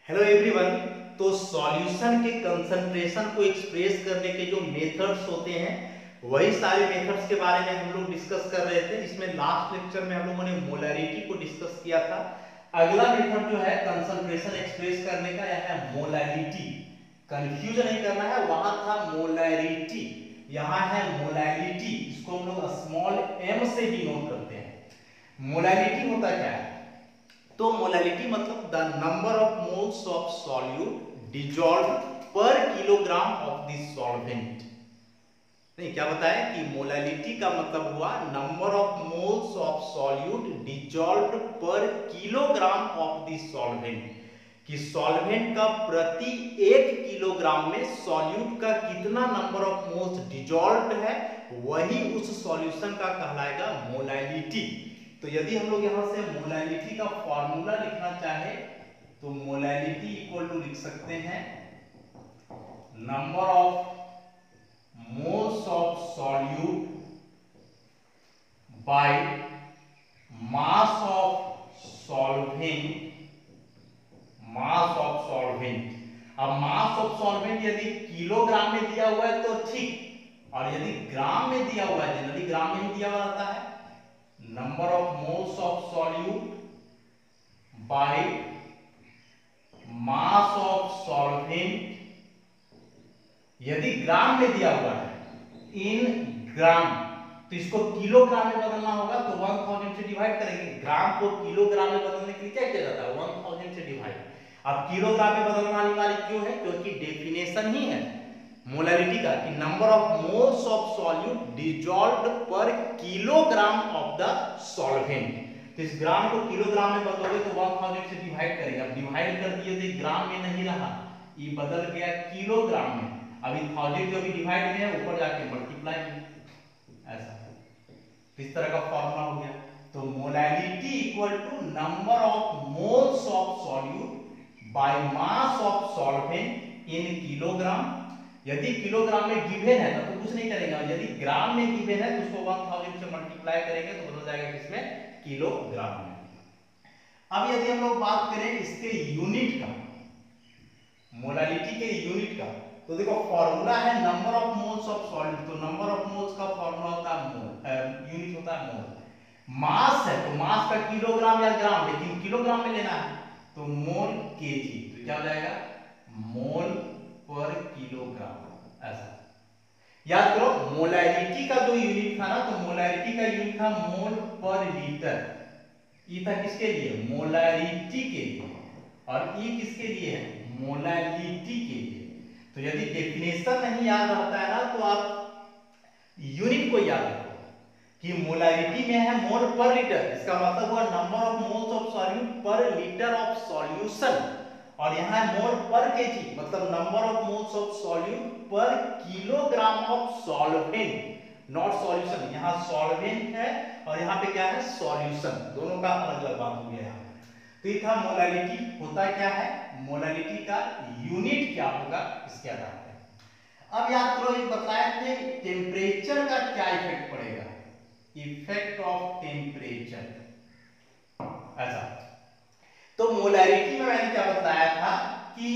Hello everyone. तो solution के concentration को एक्सप्रेस करने के जो मेथड्स होते हैं वही सारे मेथड्स के बारे में हम लोग डिस्कस कर रहे थे। इसमें लास्ट लेक्चर में हम लोगों ने मोलैरिटी को डिस्कस किया था। अगला मेथड जो है कंसंट्रेशन एक्सप्रेस करने का यह है मोलैरिटी। कंफ्यूज नहीं करना है, वहां था मोलैरिटी, यहाँ है मोलैरिटी। इसको हम लोग स्मॉल m से डिनोट करते हैं। मोलैरिटी होता क्या है? तो मोलैलिटी मतलब the number of moles of solute dissolve पर किलोग्राम ऑफ द सॉल्वेंट। नहीं, क्या बताया कि मोलैलिटी का मतलब हुआ number of moles of solute dissolve पर किलोग्राम ऑफ द सॉल्वेंट, कि सॉल्वेंट का प्रति 1 किलोग्राम में सॉल्यूट का कितना नंबर ऑफ मोल्स डिजॉल्व है, वही उस सॉल्यूशन का कहलाएगा मोलैलिटी। तो यदि हम लोग यहां से मोलैलिटी का फॉर्मूला लिखना चाहे तो मोलैलिटी इक्वल टू लिख सकते हैं number of moles of solute by mass of solvent. Mass of solvent, अब मास ऑफ सॉल्वेंट यदि किलोग्राम में दिया हुआ है तो ठीक, और यदि ग्राम में दिया हुआ है, जनरली ग्राम में ही दिया हुआ रहता है, number of moles of solute by mass of solvent. यदि ग्राम में दिया हुआ है इन ग्राम, तो इसको किलोग्राम में बदलना होगा, तो 1000 से डिवाइड करेंगे। ग्राम को किलोग्राम में बदलने के लिए क्या किया जाता है? 1000 से डिवाइड। अब किलोग्राम में बदलना अनिवार्य क्यों है? क्योंकि डेफिनेशन ही है मोलैलिटी का कि number of moles of solute dissolved पर किलोग्राम ऑफ द सॉल्वेंट। तो इस ग्राम को किलोग्राम में बदलोगे तो 1000 से डिवाइड करेगा। अब डिवाइड कर दिए तो ग्राम में नहीं रहा, ये बदल गया किलोग्राम में। अभी 1000 जो भी डिवाइड में है ऊपर जाके मल्टीप्लाई में, ऐसा इस तरह का फॉर्मूला हो गया। तो molality equal to number of moles of solute by mass of solvent in kilogram. यदि किलोग्राम में गिवन है तो कुछ नहीं करेंगे, यदि ग्राम में गिवन है तो उसको 1000 से मल्टीप्लाई करेंगे तो बदल जाएगा किसमें? किलोग्राम में। अब यदि हम लोग बात करें इसके यूनिट का, मोलैलिटी के यूनिट का, तो देखो फॉर्मूला है number of moles of solute. तो नंबर ऑफ मोल्स का फॉर्मूला होता है मोल, यूनिट होता है मोल। मास है तो मास का किलोग्राम या ग्राम, लेकिन किलोग्राम में लेना है तो मोल केजी। तो क्या हो जाएगा? मोल पर किलोग्राम। ऐसा याद करो, मोलैलिटी का जो यूनिट था ना, तो मोलैलिटी का यूनिट था मोल पर लीटर। ये था किसके लिए? मोलैलिटी के लिए। और ये किसके लिए है? मोलैलिटी के लिए। तो यदि डेफिनेशन नहीं याद रहता है ना तो आप यूनिट को याद रखो कि मोलैलिटी में है मोल पर लीटर, इसका मतलब हुआ number of moles of solute per litre of solution, और यहाँ है मोल पर केजी, मतलब number of moles of solute per kilogram of solvent, not solution. यहाँ सॉल्वेंट है और यहाँ पे क्या है? सॉल्यूशन। दोनों का अलग अलग बात हो गया यहाँ। तो ये था मोलैलिटी। होता क्या है? मोलैलिटी का यूनिट क्या होगा इसके आधार पर। अब याद करो, ये बताए थे टेम्परेचर का क्या इफेक्ट पड़ेगा, इफेक्ट ऑफ टेम्परेचर। ऐसा तो मोलैलिटी में मैंने क्या बताया था कि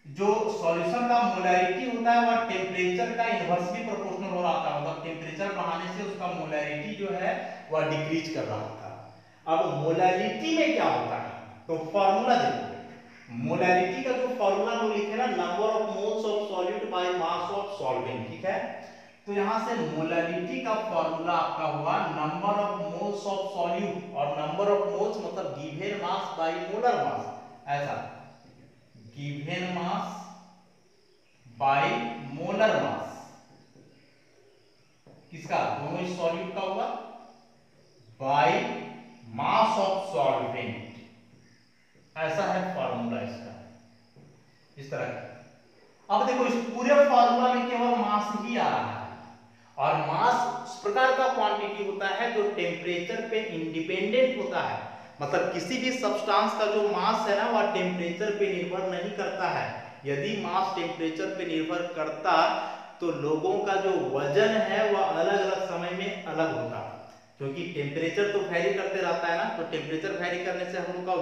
जो सॉल्यूशन का मोलैलिटी होता है वह टेम्परेचर का इनवर्सली प्रोपोर्शनल हो रहा था, मतलब टेम्परेचर बढ़ाने से उसका मोलैलिटी जो है वह डिक्रीज कर रहा था। अब मोलैलिटी में क्या होता है? तो फॉर्मूला देखो, मोलैलिटी का जो फॉर्मूला हम लिखे ना, number of moles of solute by mass of solvent, ठीक है। तो यहां से मोलैलिटी का फॉर्मूला आपका हुआ number of moles of solute, और नंबर ऑफ मोल्स मतलब given mass by molar mass. ऐसा given mass by molar mass, किसका? दोनों इस सॉल्यूट का हुआ, बाय मास ऑफ सॉल्वेंट। ऐसा है फॉर्मूला इसका, इस तरह का। अब देखो, इस पूरे फॉर्मूला में केवल मास ही आ रहा है, और मास उस प्रकार का क्वांटिटी होता है जो टेम्परेचर पे इंडिपेंडेंट होता है। मतलब किसी भी सब्सटेंस का जो मास है ना वह टेम्परेचर पे निर्भर नहीं करता है। यदि मास टेम्परेचर पे निर्भर करता तो लोगों का जो वजन है वह अलग अलग समय में अलग होता, क्योंकि टेम्परेचर तो वैरी करते रहता है ना, तो टेम्परेचर वैरी करने से हम लोग का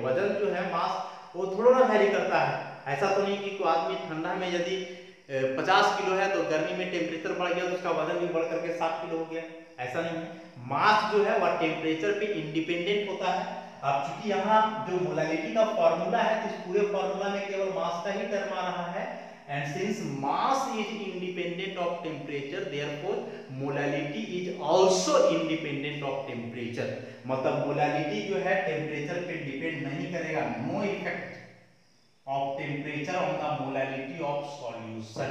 वजन जो है, मास, वो थोड़ा ना वैरी करता है। ऐसा तो नहीं कि कोई आदमी ठंडा में यदि 50 किलो है तो गर्मी में टेम्परेचर बढ़ गया तो उसका वजन भी बढ़ करके 60 किलो हो गया, ऐसा नहीं है। मास जो है वह टेम्परेचर पे इंडिपेंडेंट होता है। अब चूंकि यहाँ जो मोलालिटी का फॉर्मूला है तो इस पूरे फॉर्मूला में केवल मास का ही टर्म आ रहा है, and since mass is independent of temperature therefore molality is also independent of temperature. मतलब मोलालिटी जो है टेम्परेचर पे डिपेंड नहीं करेगा, no effect of temperature on the molality of solution.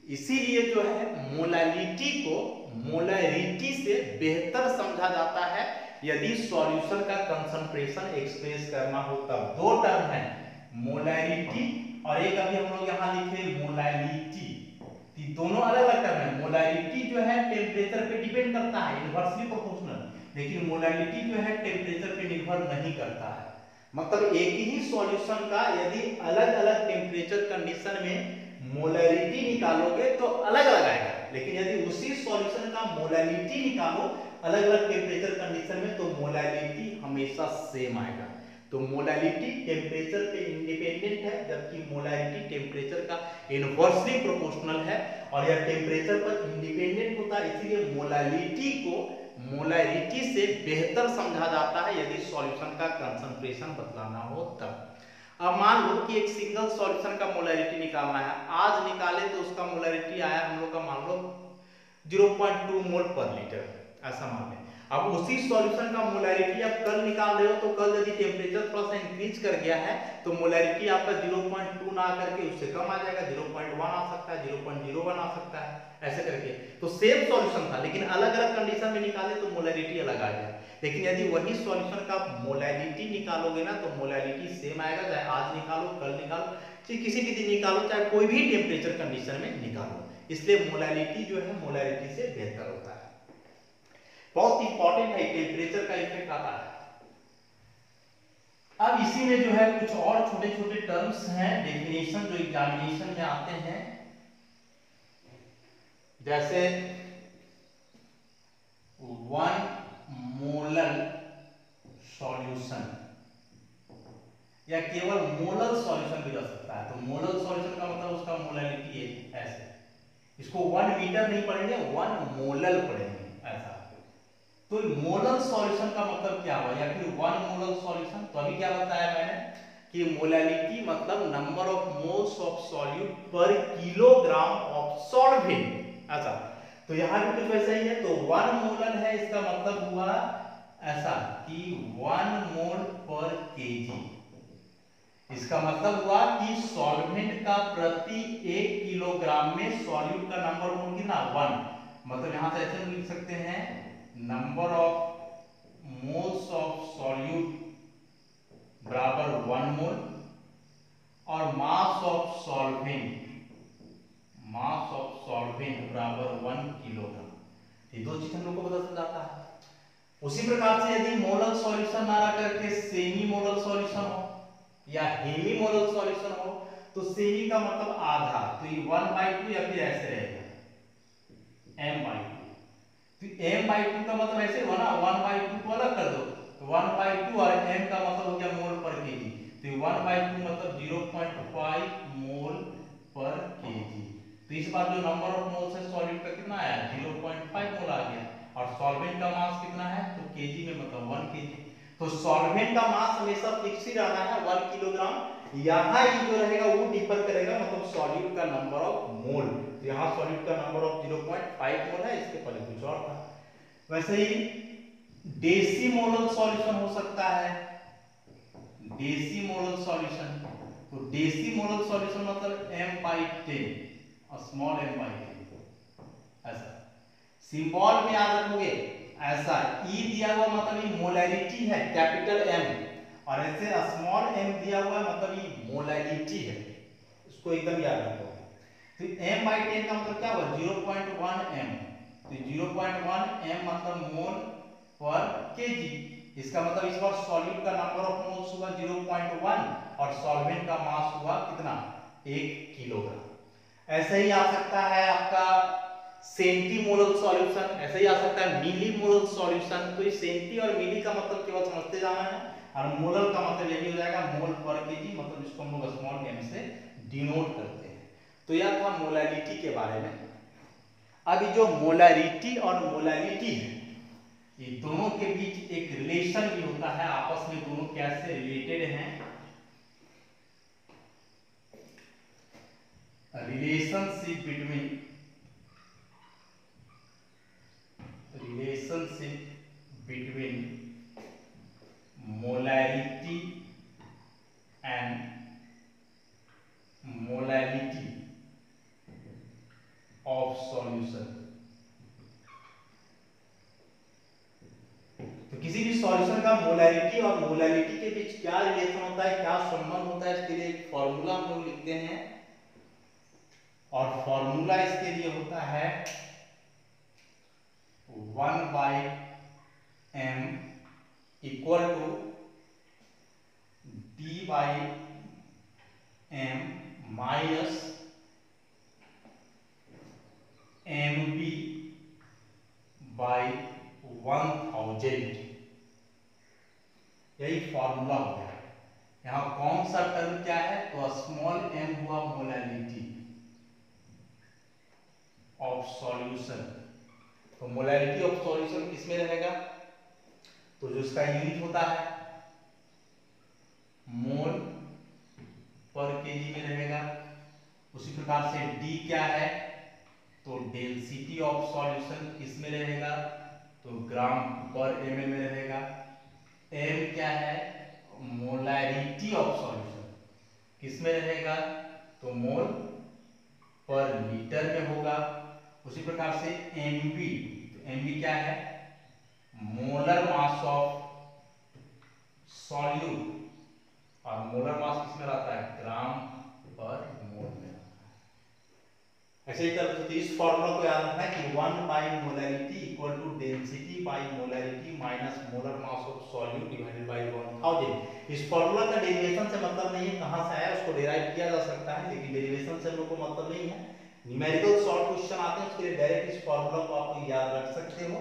इसीलिए जो है मोलालिटी को मोलारिटी से बेहतर समझा जाता है यदि सॉल्यूशन का कंसंट्रेशन एक्सप्रेस करना हो तब। दो टर्म है, मोलारिटी और एक अभी हम लोग यहाँ लिखे मोलालिटी, दोनों अलग अलग टर्म है। मोलारिटी जो है टेम्परेचर पे डिपेंड करता है, इनवर्सली प्रोपोर्शनल, लेकिन मोलालिटी जो है टेम्परेचर पे निर्भर नहीं करता है। मतलब एक ही सॉल्यूशन का यदि अलग अलग टेम्परेचर कंडीशन में मोलारिटी निकालोगे तो अलग अलग आएगा, लेकिन यदि उसी सॉल्यूशन का मोलालिटी निकालो अलग अलग टेम्परेचर कंडीशन में तो मोलालिटी हमेशा सेम आएगा। तो मोलालिटी टेम्परेचर पे इंडिपेंडेंट है जबकि मोलारिटी टेम्परेचर का इनवर्सली प्रोपोर्शनल है, और यह टेम्परेचर पर इंडिपेंडेंट होता है। इसीलिए मोलालिटी को मोलारिटी से बेहतर समझा जाता है यदि सॉल्यूशन का कंसंट्रेशन बतलाना हो तब। अब मान लो कि एक सिंगल सॉल्यूशन का मोलारिटी निकालना है, आज निकाले तो उसका मोलारिटी आया हम लोग का मान लो 0.2 मोल पर लीटर, ऐसा मान लें। अब उसी सॉल्यूशन का मोलारिटी आप कल निकाल रहे हो तो कल यदि टेम्परेचर थोड़ा सा इंक्रीज कर गया है तो मोलारिटी आपका 0.2 ना करके उससे कम आ जाएगा, 0.1 आ सकता है, 0.01 आ सकता है, ऐसे करके। तो सेम सॉल्यूशन था लेकिन अलग अलग कंडीशन में निकाले तो मोलारिटी अलग आ जाए। लेकिन यदि वही सॉल्यूशन का मोलारिटी निकालोगे ना तो मोलारिटी सेम आएगा, चाहे आज निकालो कल निकालो, चाहे किसी भी दिन निकालो, चाहे कोई भी टेम्परेचर कंडीशन में निकालो। इसलिए मोलारिटी जो है मोलारिटी से बेहतर होता है। बहुत इंपॉर्टेंट है, टेम्परेचर का इफेक्ट आता है। अब इसी में जो है कुछ और छोटे छोटे टर्म्स हैं, डेफिनेशन जो एग्जामिनेशन में आते हैं, जैसे 1 मोलर सॉल्यूशन या केवल मोलर सॉल्यूशन भी रह सकता है। तो मोलर सॉल्यूशन का मतलब उसका मोलारिटी है ऐसे, इसको 1 मीटर नहीं पढ़ेंगे, 1 मोलर पढ़ेंगे ऐसा। तो मोलर सॉल्यूशन का मतलब क्या हुआ या फिर 1 मोलर सॉल्यूशन। तो अभी क्या बताया मैंने कि मोलालिटी मतलब number of moles of solute per kilogram of solvent, ऐसा। तो यहां भी कुछ वैसा ही है। तो 1 मोलर है, इसका मतलब हुआ ऐसा कि 1 मोल पर केजी। इसका मतलब हुआ कि सॉल्वेंट का प्रति 1 किलोग्राम में सॉल्यूट का नंबर मोल कितना 1, मतलब यहां से ऐसे लिख सकते हैं number of moles of solute बराबर 1 मोल और मास ऑफ सॉल्वेंट बराबर 1 किलोग्राम। ये दो चीज हम लोग को पता चल जाता है। उसी प्रकार से यदि मोलर सॉल्यूशन ना रह करके सेमी मोलर सॉल्यूशन हो या हेमी मोलर सॉल्यूशन हो तो सेमी का मतलब आधा, तो ये 1/2 या फिर ऐसे रहेगा m/2। तो m/2 का मतलब ऐसे हुआ ना, 1/2 को अलग कर दो तो 1/2 और m का मतलब हो गया मोल पर केजी। तो 1/2 मतलब 0.5 मोल पर केजी। तो इस बार जो नंबर ऑफ मोल्स है सॉल्यूट का कितना आया 0.5 मोल आ गया, और सॉल्वेंट का मास कितना है तो केजी में मतलब 1 केजी। तो सॉल्वेंट का मास हमेशा फिक्स ही रहना है 1 किलोग्राम। यहाँ ही जो रहेगा वो डिफर करेगा, मतलब सॉल्यूट का नंबर ऑफ मोल। तो यहाँ सॉल्यूट का नंबर ऑफ 0.5 मोल है, इसके पहले कुछ और था। वैसे ही डेसीमोलर सॉल्यूशन हो सकता है, डेसीमोलर सॉल्यूशन। तो डेसीमोलर सॉल्यूशन मतलब m/10 स्मॉल m/10 ऐसा। सिंबल में याद रखोगे ऐसा, E दिया हुआ मतलब ये मोलैरिटी है कैपिटल M, और ऐसे स्मॉल m दिया हुआ मतलब ये मोलैरिटी है, इसको एकदम याद रखोगे। तो m/10 का मतलब क्या हुआ 0.1 m। तो 0.1 m मतलब मोल पर केजी। इसका मतलब इस बार सॉल्यूट का नंबर ऑफ मोल्स हुआ 0.1 और सॉल्वेंट का मास हुआ कितना 1 किलोग्राम। ऐसे ही आ सकता है आपका सेंटीमोलर सॉल्यूशन, ऐसे ही आ सकता है मिलीमोलर सॉल्यूशन। तो ये सेंटी और मिली का मतलब केवल समझते जाना है, और मोलर का मतलब यही हो जाएगा मोल पर केजी, मतलब जिसको हम लोग स्मॉल m से डिनोट करते हैं। तो यह था मोलैलिटी के बारे में। अभी जो मोलैरिटी और मोलैलिटी है, ये दोनों के बीच एक रिलेशन भी होता है, आपस में दोनों कैसे रिलेटेड हैं। Relationship between molarity and molality of solution. तो किसी भी सॉल्यूशन का मोलैरिटी और मोलैलिटी के बीच क्या रिलेशन होता है, क्या संबंध होता है, इसके लिए एक फॉर्मूला हम लोग लिखते हैं, और फॉर्मूला इसके लिए होता है 1/m equal to d/m minus mb/1000। यही फॉर्मूला हो गया। यहाँ कौन सा टर्म क्या है, तो स्मॉल m हुआ मोलैलिटी ऑफ सॉल्यूशन। तो मोलैलिटी ऑफ सॉल्यूशन किसमें रहेगा, तो जो इसका यूनिट होता है मोल पर केजी में रहेगा। उसी प्रकार से d क्या है, तो डेंसिटी ऑफ सॉल्यूशन किसमें रहेगा, तो ग्राम पर ml में रहेगा। m क्या है, मोलैरिटी ऑफ सॉल्यूशन किसमें रहेगा, तो मोल पर लीटर में होगा। उसी प्रकार से mb, तो mb क्या है, मोलर मास ऑफ सॉल्यूट, और मोलर मास किसमें रहता है, ग्राम पर मोल में। ऐसे ही तरह से इस फॉर्मूला को याद रखना है कि 1/मोलैरिटी equal to density by molarity minus molar mass of solute divided by 1000। इस फॉर्मूला का डेरिवेशन से मतलब नहीं है, कहां से आया उसको डिराइव किया जा सकता है, लेकिन डेरिवेशन से हम लोग को मतलब नहीं है। न्यूमेरिकल शॉर्ट क्वेश्चन आते हैं उसके लिए डायरेक्ट इस फॉर्मूला को आप याद रख सकते हो,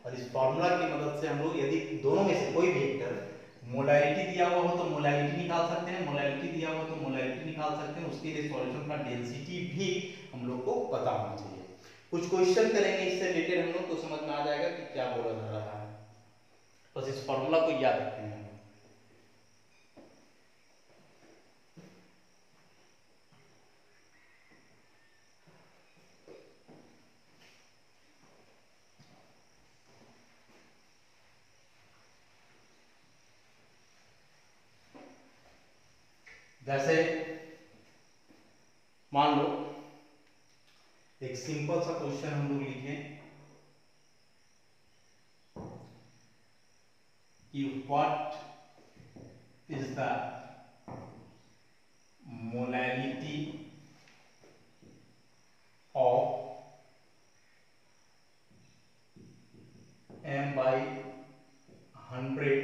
और इस फॉर्मूला की मदद से हम लोग यदि दोनों में से कोई भी वेक्टर मोलैरिटी दिया हुआ हो तो मोलैरिटी निकाल सकते हैं, मोलैरिटी दिया हुआ तो मोलैरिटी निकाल सकते हैं। उसके लिए सॉल्यूशन का डेंसिटी भी हम लोग को पता होना चाहिए। कुछ क्वेश्चन करेंगे इससे रिलेटेड हम लोग, तो समझ में आ जाएगा कि क्या बोला जा रहा है। बस इस फॉर्मूला को याद रखते हैं। जैसे मान लो एक सिंपल सा क्वेश्चन हम लोग लिखें कि what is the molality of m/100,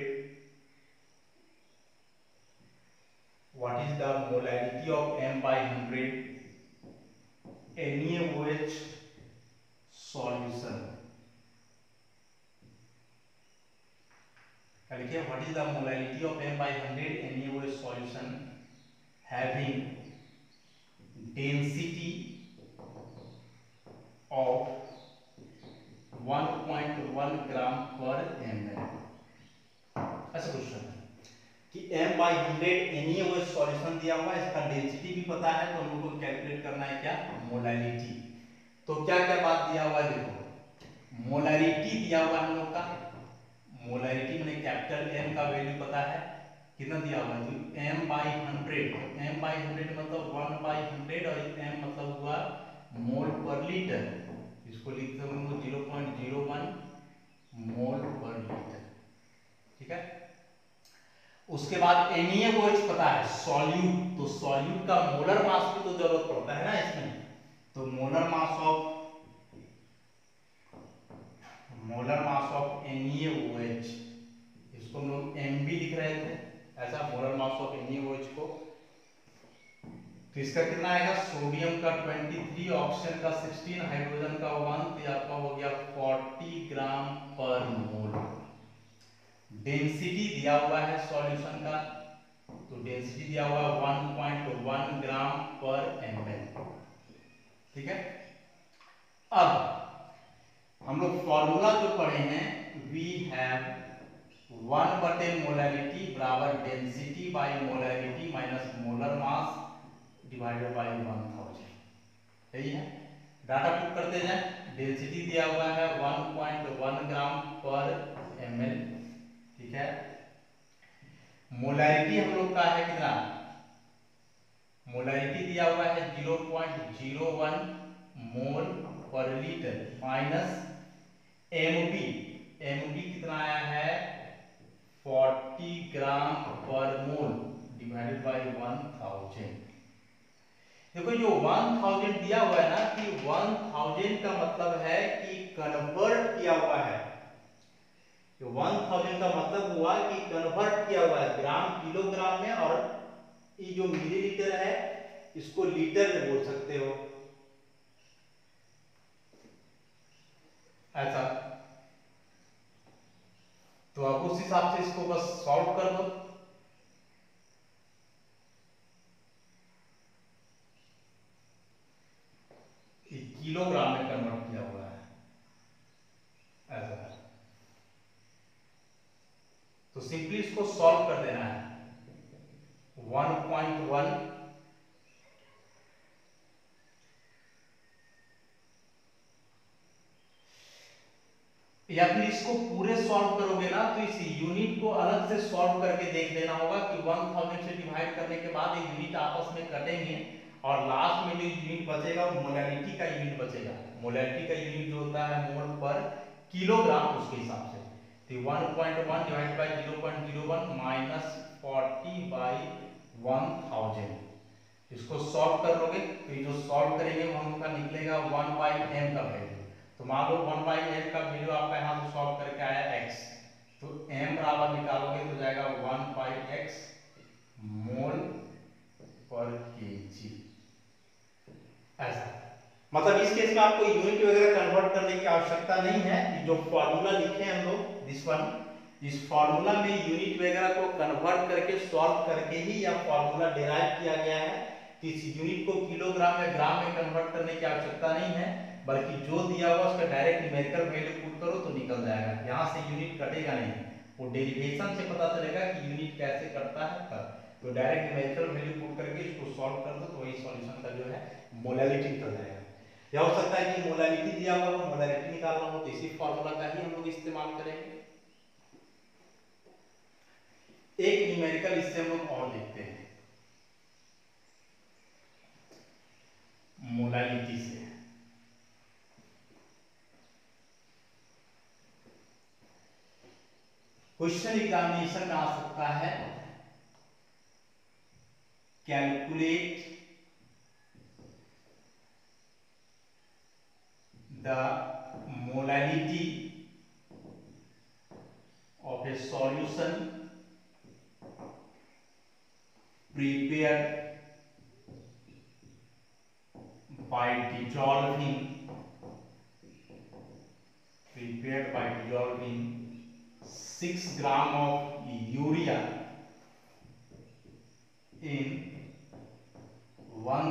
what is the molality of m/100 NaOH solution। लिखिए what is the molality of m/100 NaOH solution having density of 1.1 ग्राम पर ml। ऐसा क्वेश्चन है कि m/100 NaOH सॉल्यूशन दिया हुआ है, इसका डेंसिटी भी पता है, तो हम लोग को कैलकुलेट करना है क्या, मोलैलिटी। तो क्या क्या बात दिया हुआ है, देखो मोलैरिटी दिया हुआ है हम लोग का, मोलैरिटी मैंने कैपिटल M का वैल्यू पता है कितना दिया हुआ है, तो m/100, m/100 मतलब 1/100 और m मतलब हुआ मोल पर लीटर, इसको लिखते हैं हम लोग 0.01 मोल पर लीटर। ठीक है, उसके बाद NaOH पता है सॉल्यूट, तो सॉल्यूट का मोलर मास की तो जरूरत पड़ता है ना इसमें, तो मोलर मास ऑफ NaOH, इसको हम लोग Mb लिख रहे थे, ऐसा मोलर मास ऑफ NaOH को तो इसका कितना आएगा, सोडियम का 23, ऑक्सीजन का 16, हाइड्रोजन का 1, तो आपका हो गया 40 ग्राम पर मोल। डेंसिटी दिया हुआ है सॉल्यूशन का, तो डेंसिटी दिया हुआ है 1.1 ग्राम पर ml। ठीक है, अब हम लोग फॉर्मूला जो पढ़े हैं, वी हैव 1/मोलैरिटी बराबर density by molarity minus molar mass divided by 1000। सही है, डाटा पुट करते जाए। डेंसिटी दिया हुआ है 1.1 ग्राम पर ml। ठीक है, मोलैरिटी हम लोग का है कितना, मोलैरिटी दिया हुआ है 0.01 मोल पर लीटर माइनस एमबी, एमबी कितना आया है 40 ग्राम पर मोल डिवाइडेड बाय 1000। देखो जो 1000 दिया हुआ है ना, कि 1000 का मतलब है कि कन्वर्ट किया हुआ है। 1000 का मतलब हुआ कि कन्वर्ट किया हुआ है ग्राम किलोग्राम में, और ये जो मिलीलीटर है इसको लीटर में बोल सकते हो ऐसा। तो अब उस हिसाब से इसको बस सॉल्व कर दो। किलोग्राम में कन्वर्ट किया हुआ है ऐसा, तो सिंपली इसको सॉल्व कर देना है। 1.1 या फिर इसको पूरे सॉल्व करोगे ना, तो इस यूनिट को अलग से सॉल्व करके देख लेना होगा कि 1000 से डिवाइड करने के बाद ये यूनिट आपस में कटेंगे, और लास्ट में जो यूनिट बचेगा वो मोलैरिटी का यूनिट बचेगा। मोलैरिटी का यूनिट जो होता है मोल पर किलोग्राम, उसके हिसाब से। तो 1.1 डिवाइड बाय 0.01 माइनस 40 बाय 1000, इसको सॉल्व कर लोगे तो ये जो सॉल्व करेंगे वो हम लोग का निकलेगा 1/m का वैल्यू। तो मान लो 1/m का वैल्यू आपका यहाँ से सॉल्व करके आया x, तो m बराबर निकालोगे तो जाएगा 1/x मोल पर kg ऐसा। मतलब इस केस में आपको यूनिट वगैरह कन्वर्ट करने की आवश्यकता नहीं है। जो फॉर्मूला लिखे हैं हम लोग दिस वन, इस फॉर्मूला में यूनिट वगैरह को कन्वर्ट करके सॉल्व करके ही यह फॉर्मूला डिराइव किया गया है। इस यूनिट को किलोग्राम या ग्राम में कन्वर्ट करने की आवश्यकता नहीं है, बल्कि जो दिया हुआ उसका डायरेक्ट न्यूमेरिकल वैल्यू पुट करो तो निकल जाएगा। यहाँ से यूनिट कटेगा नहीं, वो डेरिवेशन से पता चलेगा कि यूनिट कैसे कटता है तब। तो डायरेक्ट न्यूमेरिकल वैल्यू पुट करके इसको सॉल्व कर दो तो वही सॉल्यूशन का जो है मोलैरिटी निकल जाएगा। या हो सकता है कि मोलैरिटी दिया हुआ हो, मोलैरिटी निकालना हो, तो इसी फॉर्मूला का ही हम लोग इस्तेमाल करेंगे। एक न्यूमेरिकल इससे हम लोग और लिखते हैं मोलैरिटी से। क्वेश्चन एग्जामिनेशन में आ सकता है, calculate the molarity of A solution prepared by dissolving 6 gram of urea in 1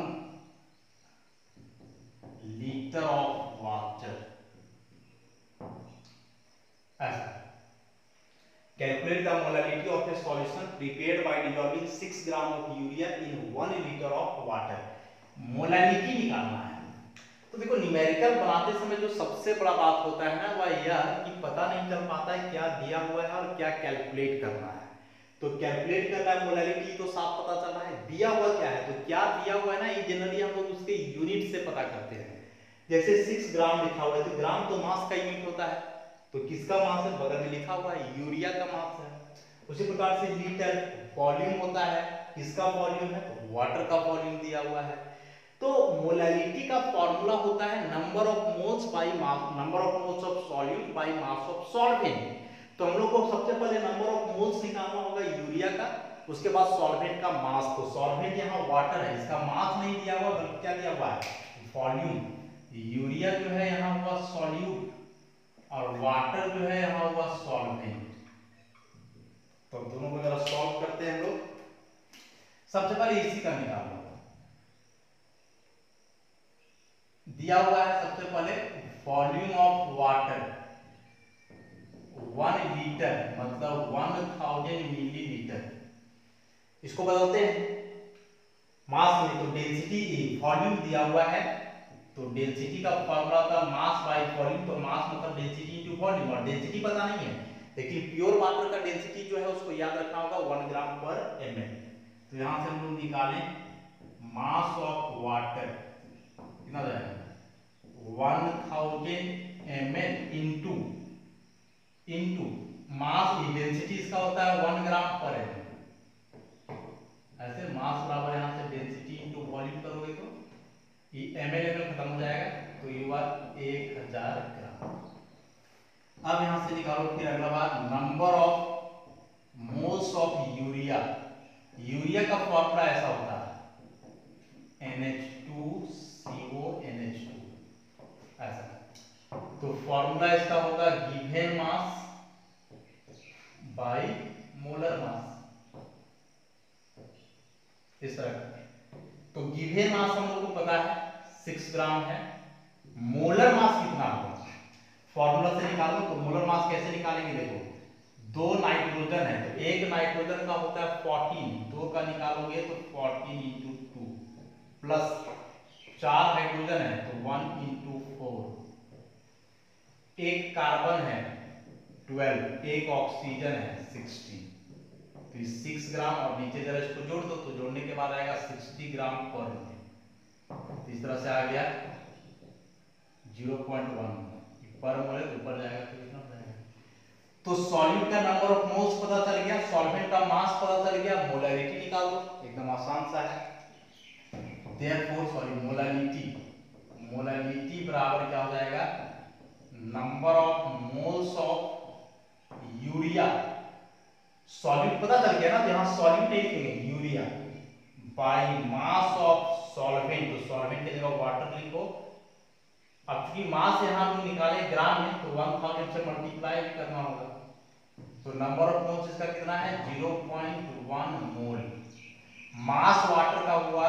liter of water। ऐसा, calculate the molality of a solution prepared by dissolving 6 gram of urea in 1 liter of water। Molality निकालना है। तो देखो numerical बनाते समय जो सबसे बड़ा बात होता है ना, वह यह कि पता नहीं चल पाता है क्या दिया हुआ है और क्या कैलकुलेट करना है। तो कैलकुलेट करना है मोलालिटी तो साफ पता चल रहा है, दिया हुआ क्या है, तो क्या दिया हुआ है ना, ये जनरली हम लोग उसके यूनिट से पता करते हैं। जैसे 6 ग्राम लिखा हुआ है, तो ग्राम तो मास का यूनिट होता है, तो किसका मास है, बगल में लिखा हुआ है यूरिया का मास है। उसी प्रकार से लीटर वॉल्यूम होता है, किसका वॉल्यूम है, तो वाटर का वॉल्यूम दिया हुआ है। तो मोलैलिटी का फॉर्मूला होता है number of moles by mass, number of moles of solute by mass of solvent. तो हम लोग को सबसे पहले नंबर ऑफ मोल्स निकालना होगा यूरिया का, उसके बाद सॉल्वेंट का मास, तो सॉल्वेंट यहाँ वाटर है, इसका मास नहीं दिया हुआ बल्कि क्या दिया हुआ है, वॉल्यूम। यूरिया जो है यहाँ हुआ सॉल्यूट और वाटर जो है यहाँ हुआ सॉल्वेंट। तो दोनों को जरा सॉल्व करते हैं हम लोग। सबसे पहले इसी का निकालना दिया हुआ है। सबसे पहले वॉल्यूम ऑफ वाटर 1 लीटर मतलब 1000 मिलीलीटर, इसको बदलते हैं मास में। तो डेंसिटी वॉल्यूम दिया हुआ है, तो डेंसिटी का फॉर्मूला था मास बाय वॉल्यूम, तो मास मतलब डेंसिटी इनटू वॉल्यूम, और डेंसिटी पता नहीं है लेकिन प्योर वाटर का डेंसिटी जो है उसको याद रखना होगा 1 ग्राम पर ml। तो यहां से हम लोग निकालें मास ऑफ वाटर कितना जाएगा 1000 ml इंटू मास, डेंसिटी इसका होता है 1 ग्राम पर ml। ऐसे मास बराबर यहां से डेंसिटी इंटू वॉल्यूम करोगे तो ये ml खत्म हो जाएगा, तो ये हुआ 1000 ग्राम। अब यहां से निकालो फिर अगला बात, number of moles of urea. Urea का फॉर्मूला ऐसा होता है NH2CO NH2 ऐसा। तो फॉर्मूला इसका होगा गिवन मास बाय मोलर मास, इस तरह। तो गिवन मास हम लोग को पता है 6 ग्राम है, मोलर मास कितना होगा फॉर्मूला से निकालो। तो मोलर मास कैसे निकालेंगे, देखो 2 नाइट्रोजन है तो एक नाइट्रोजन का होता है 14, 2 का निकालोगे तो 14 इंटू 2 प्लस 4 हाइड्रोजन है तो 1 इंटू 4, एक कार्बन है 12, एक ऑक्सीजन है 16, तो ये 6 ग्राम और नीचे जरा इसको जोड़ दो, तो जोड़ने के बाद आएगा 60 ग्राम पर मोल। तो इस तरह से आ गया 0.1 पर मोल है, तो ऊपर जाएगा तो कितना जाएगा। तो सॉल्यूट का नंबर ऑफ मोल्स पता चल गया, सॉल्वेंट का मास पता चल गया, मोलैरिटी निकाल दो, एकदम आसान सा है। देयरफॉर सॉरी मोलैरिटी बराबर क्या हो जाएगा, number of moles of urea, solute पता चल गया ना, तो यहां सॉल्यूट नहीं लिखेंगे urea, bye mass of solvent, तो सॉल्वेंट की जगह वाटर लिखो। अब चूंकि मास यहां हम निकाले ग्राम में, तो 1000 से मल्टीप्लाई भी करना होगा, तो नंबर ऑफ मोल्स इसका कितना है 0.1 मोल। मास वाटर का हुआ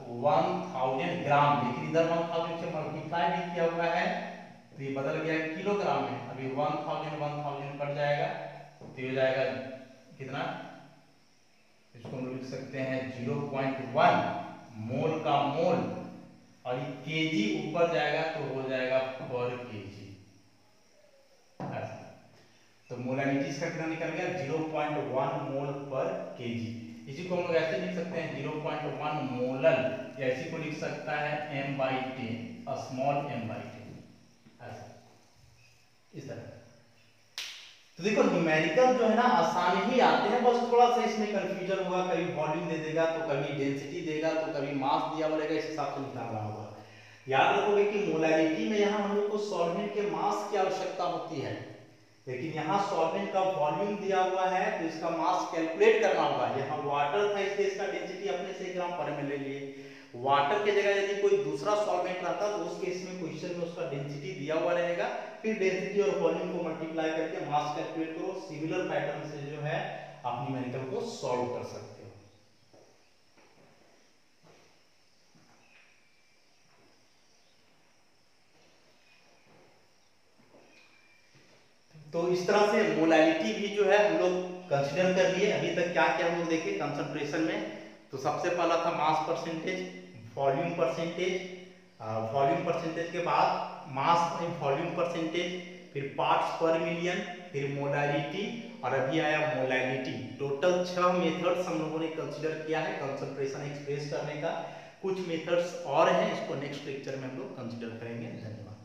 1000 ग्राम, लेकिन इधर 1000 से मल्टीप्लाई भी किया हुआ है तो ये बदल गया किलोग्राम में। अभी 1000 कट जाएगा तो ये हो जाएगा कितना, इसको हम लिख सकते हैं 0.1 मोल का मोल, और ये केजी ऊपर जाएगा तो हो जाएगा पर केजी ऐसा। तो मोलैरिटी इसका कितना निकल गया 0.1 मोल पर केजी। इसी को हम लोग ऐसे लिख सकते हैं 0.1 मोलल, या इसी को लिख सकता है m/10 स्मॉल m/10 ऐसा, इस तरह। तो देखो न्यूमेरिकल जो है ना आसान ही आते हैं, बस थोड़ा सा इसमें कंफ्यूजन होगा, कभी वॉल्यूम दे देगा तो कभी डेंसिटी देगा तो कभी मास दिया रहेगा, इस हिसाब से निकालना होगा। याद रखोगे कि मोलैरिटी में यहाँ हम लोग को सॉल्वेंट के मास की आवश्यकता होती है, लेकिन यहाँ सॉल्वेंट का वॉल्यूम दिया हुआ है तो इसका मास कैलकुलेट करना होगा। यहाँ वाटर था इसलिए इसका डेंसिटी अपने से ग्राम पर ml ले लिए, वाटर के जगह यदि कोई दूसरा सॉल्वेंट रहता तो उस केस में क्वेश्चन में उसका डेंसिटी दिया हुआ रहेगा, फिर डेंसिटी और वॉल्यूम को मल्टीप्लाई करके मास कैलकुलेट करो। सिमिलर पैटर्न से जो है आप न्यूमेरिकल को सॉल्व कर सकते हो। तो इस तरह से मोलैरिटी भी जो है हम लोग कंसीडर कर लिए। अभी तक क्या क्या हम लोग देखे कंसंट्रेशन में, तो सबसे पहला था mass percentage, volume percentage, volume percentage के बाद मास बाय वॉल्यूम परसेंटेज, फिर पार्ट्स पर मिलियन, फिर मोलैरिटी, और अभी आया मोलैलिटी। टोटल 6 मेथड्स हम लोगों ने कंसीडर किया है कंसंट्रेशन एक्सप्रेस करने का। कुछ मेथड्स और हैं, इसको नेक्स्ट लेक्चर में हम लोग कंसीडर करेंगे। धन्यवाद।